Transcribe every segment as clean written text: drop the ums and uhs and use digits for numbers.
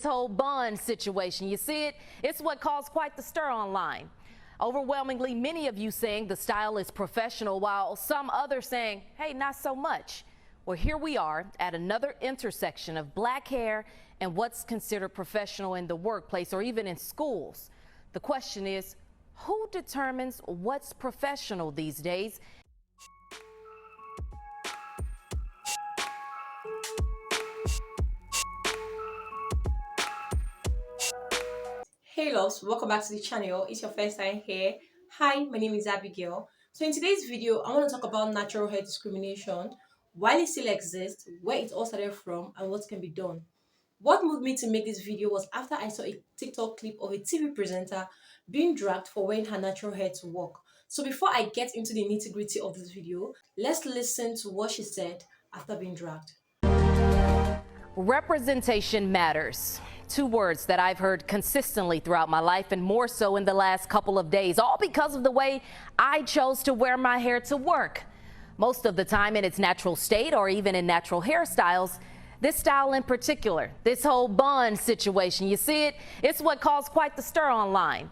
This whole bond situation, you see it? It's what caused quite the stir online. Overwhelmingly, many of you saying the style is professional, while some others saying, hey, not so much. Well, here we are at another intersection of black hair and what's considered professional in the workplace or even in schools. The question is, who determines what's professional these days? Hey loves, welcome back to the channel. It's your first time here. Hi, my name is Abigail. So in today's video, I want to talk about natural hair discrimination, why it still exists, where it all started from, and what can be done. What moved me to make this video was after I saw a TikTok clip of a TV presenter being dragged for wearing her natural hair to work. So before I get into the nitty-gritty of this video, let's listen to what she said after being dragged. Representation matters. Two words that I've heard consistently throughout my life, and more so in the last couple of days, all because of the way I chose to wear my hair to work. Most of the time in its natural state or even in natural hairstyles. This style in particular, this whole bond situation, you see it? It's what caused quite the stir online.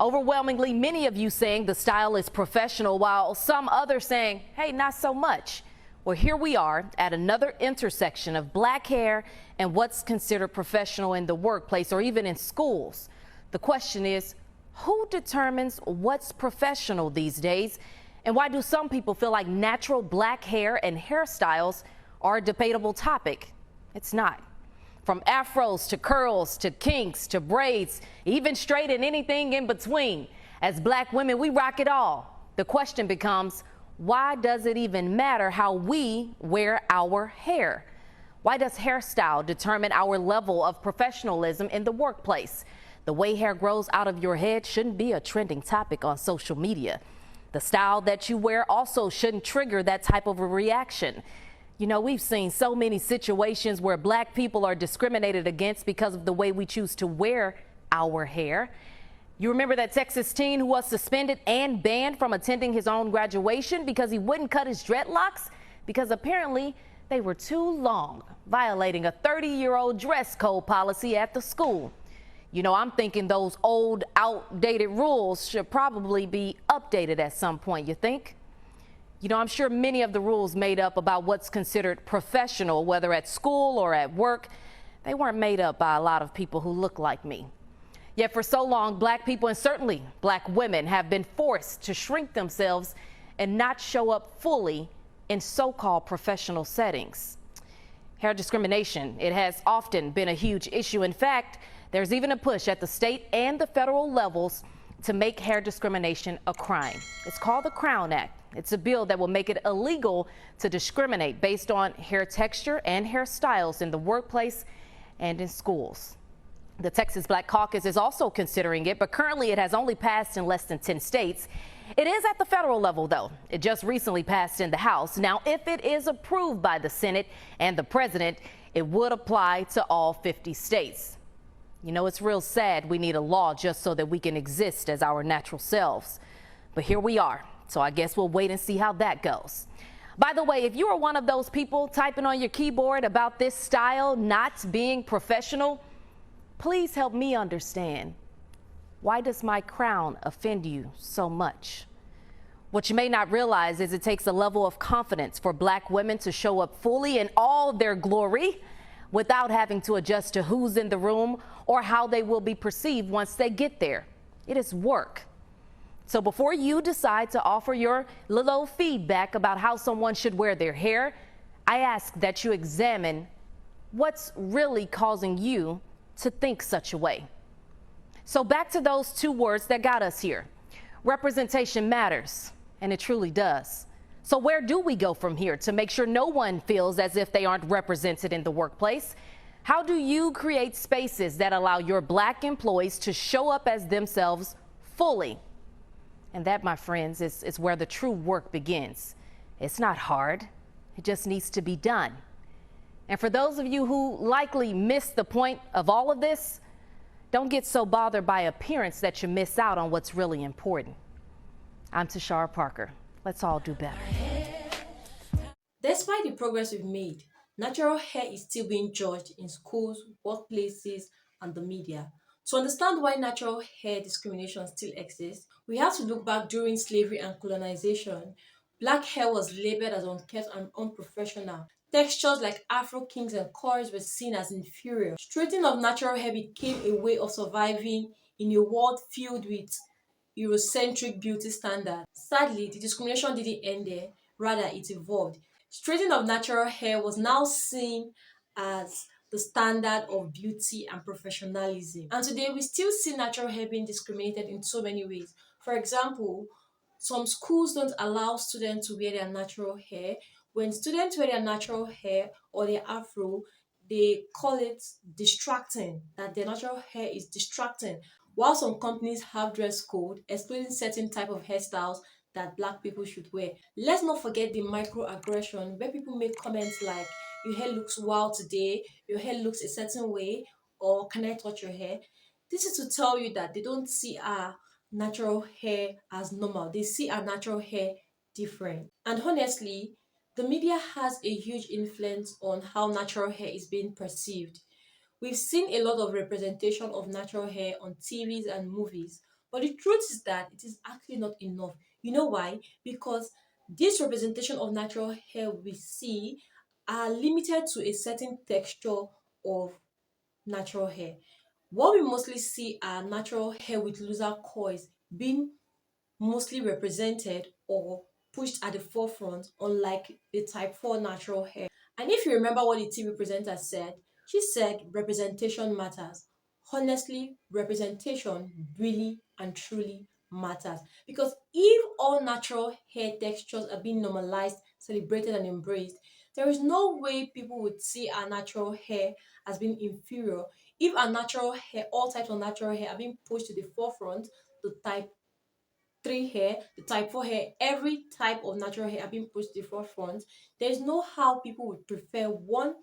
Overwhelmingly, many of you saying the style is professional, while some others saying, hey, not so much. Well, here we are at another intersection of black hair and what's considered professional in the workplace or even in schools. The question is, who determines what's professional these days? And why do some people feel like natural black hair and hairstyles are a debatable topic? It's not. From afros to curls to kinks to braids, even straight and anything in between. As black women, we rock it all. The question becomes, why does it even matter how we wear our hair? Why does hairstyle determine our level of professionalism in the workplace? The way hair grows out of your head shouldn't be a trending topic on social media. The style that you wear also shouldn't trigger that type of a reaction. You know, we've seen so many situations where black people are discriminated against because of the way we choose to wear our hair. You remember that Texas teen who was suspended and banned from attending his own graduation because he wouldn't cut his dreadlocks because apparently they were too long, violating a 30-year-old dress code policy at the school. You know, I'm thinking those old, outdated rules should probably be updated at some point, you think? You know, I'm sure many of the rules made up about what's considered professional, whether at school or at work, they weren't made up by a lot of people who look like me. Yet for so long, black people and certainly black women have been forced to shrink themselves and not show up fully in so-called professional settings. Hair discrimination, it has often been a huge issue. In fact, there's even a push at the state and the federal levels to make hair discrimination a crime. It's called the Crown Act. It's a bill that will make it illegal to discriminate based on hair texture and hairstyles in the workplace and in schools. The Texas Black Caucus is also considering it, but currently it has only passed in less than 10 states. It is at the federal level, though. It just recently passed in the House. Now, if it is approved by the Senate and the president, it would apply to all 50 states. You know, it's real sad we need a law just so that we can exist as our natural selves. But here we are, so I guess we'll wait and see how that goes. By the way, if you are one of those people typing on your keyboard about this style not being professional, please help me understand, why does my crown offend you so much? What you may not realize is it takes a level of confidence for black women to show up fully in all their glory without having to adjust to who's in the room or how they will be perceived once they get there. It is work. So before you decide to offer your little feedback about how someone should wear their hair, I ask that you examine what's really causing you to think such a way. So back to those two words that got us here. Representation matters, and it truly does. So where do we go from here to make sure no one feels as if they aren't represented in the workplace? How do you create spaces that allow your black employees to show up as themselves fully? And that, my friends, is where the true work begins. It's not hard. It just needs to be done. And for those of you who likely missed the point of all of this, don't get so bothered by appearance that you miss out on what's really important. I'm Tashara Parker. Let's all do better. Despite the progress we've made, natural hair is still being judged in schools, workplaces, and the media. To understand why natural hair discrimination still exists, we have to look back during slavery and colonization. Black hair was labeled as unkempt and unprofessional. Textures like Afro kings and coils were seen as inferior. Straightening of natural hair became a way of surviving in a world filled with Eurocentric beauty standards. Sadly, the discrimination didn't end there, rather, it evolved. Straightening of natural hair was now seen as the standard of beauty and professionalism. And today, we still see natural hair being discriminated in so many ways. For example, some schools don't allow students to wear their natural hair. When students wear their natural hair or their afro, they call it distracting, that their natural hair is distracting. While some companies have dress code excluding certain type of hairstyles that black people should wear. Let's not forget the microaggression where people make comments like, your hair looks wild today, your hair looks a certain way, or can I touch your hair? This is to tell you that they don't see our natural hair as normal. They see our natural hair different. And honestly, the media has a huge influence on how natural hair is being perceived. We've seen a lot of representation of natural hair on TVs and movies, but the truth is that it is actually not enough. You know why? Because this representation of natural hair we see are limited to a certain texture of natural hair. What we mostly see are natural hair with looser coils being mostly represented or pushed at the forefront, unlike the type 4 natural hair. And if you remember what the TV presenter said, she said representation matters. Honestly, representation really and truly matters. Because if all natural hair textures are being normalized, celebrated, and embraced, there is no way people would see our natural hair as being inferior. If our natural hair, all types of natural hair, are being pushed to the forefront, the type 3 hair, the type 4 hair, every type of natural hair are being pushed to the forefront, there's no how people would prefer one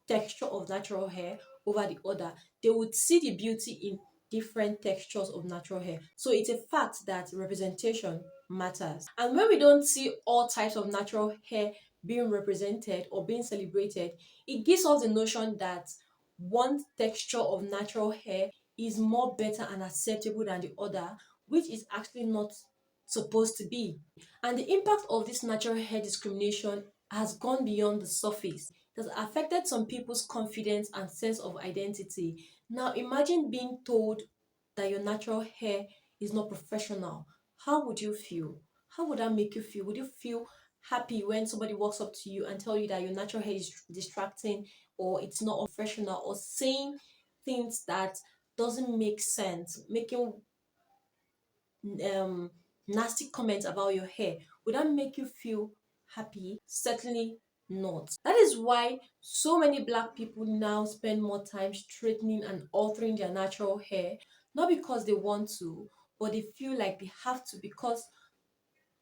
texture of natural hair over the other. They would see the beauty in different textures of natural hair. So it's a fact that representation matters. And when we don't see all types of natural hair being represented or being celebrated, it gives us the notion that one texture of natural hair is more better and acceptable than the other, which is actually not supposed to be. And the impact of this natural hair discrimination has gone beyond the surface. It has affected some people's confidence and sense of identity. Now, imagine being told that your natural hair is not professional. How would you feel? How would that make you feel? Would you feel happy when somebody walks up to you and tell you that your natural hair is distracting or it's not professional, or saying things that doesn't make sense, making um nasty comments about your hair? Would that make you feel happy? Certainly not. That is why so many black people now spend more time straightening and altering their natural hair, not because they want to, but they feel like they have to, because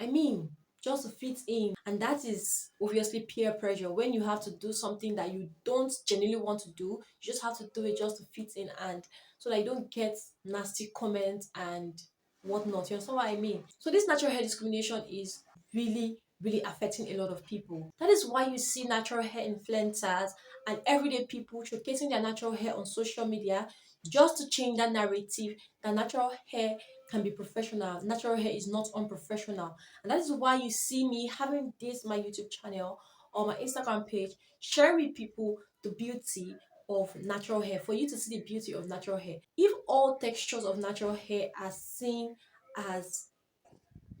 I mean, just to fit in. And that is obviously peer pressure. When you have to do something that you don't genuinely want to do, you just have to do it just to fit in, and so that you don't get nasty comments and whatnot. You understand what I mean? So this natural hair discrimination is really affecting a lot of people. That is why you see natural hair influencers and everyday people showcasing their natural hair on social media just to change that narrative that natural hair can be professional. Natural hair is not unprofessional. And that is why you see me having this my YouTube channel or my Instagram page, sharing with people the beauty of natural hair, for you to see the beauty of natural hair. If all textures of natural hair are seen as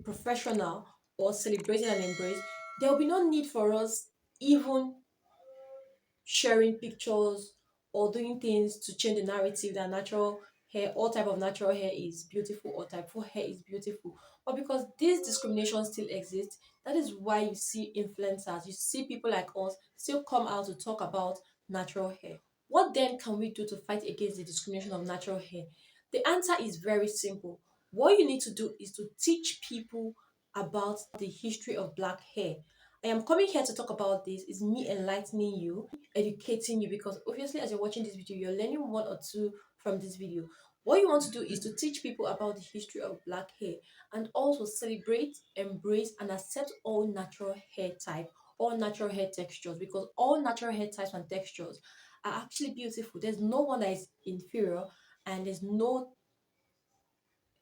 professional or celebrated and embraced, there will be no need for us even sharing pictures or doing things to change the narrative that natural hair, all type of natural hair is beautiful or type 4 hair is beautiful. But because this discrimination still exists, that is why you see influencers, you see people like us still come out to talk about natural hair. What then can we do to fight against the discrimination of natural hair? The answer is very simple. What you need to do is to teach people about the history of black hair. I am coming here to talk about this, is me enlightening you, educating you, because obviously as you're watching this video, you're learning one or two from this video. What you want to do is to teach people about the history of black hair, and also celebrate, embrace, and accept all natural hair type, all natural hair textures, because all natural hair types and textures are actually beautiful. There's no one that is inferior, and there's no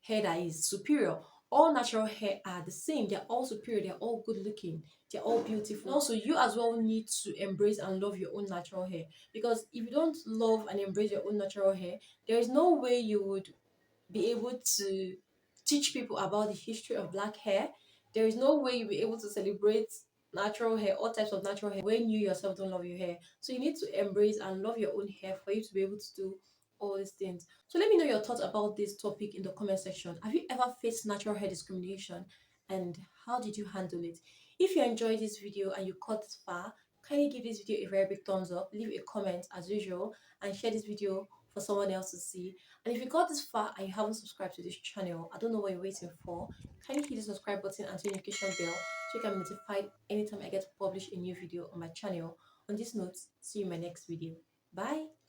hair that is superior. All natural hair are the same. They're all superior. They're all good looking. They're all beautiful. And also, you as well need to embrace and love your own natural hair, because if you don't love and embrace your own natural hair, there is no way you would be able to teach people about the history of black hair. There is no way you'll be able to celebrate natural hair, all types of natural hair, when you yourself don't love your hair. So you need to embrace and love your own hair for you to be able to do all these things. So let me know your thoughts about this topic in the comment section. Have you ever faced natural hair discrimination, and how did you handle it? If you enjoyed this video and you caught this far, kindly give this video a very big thumbs up, leave a comment as usual, and share this video for someone else to see. And if you got this far and you haven't subscribed to this channel, I don't know what you're waiting for. Kindly hit the subscribe button and turn the notification bell so you can be notified anytime I get to publish a new video on my channel. On this note, see you in my next video. Bye.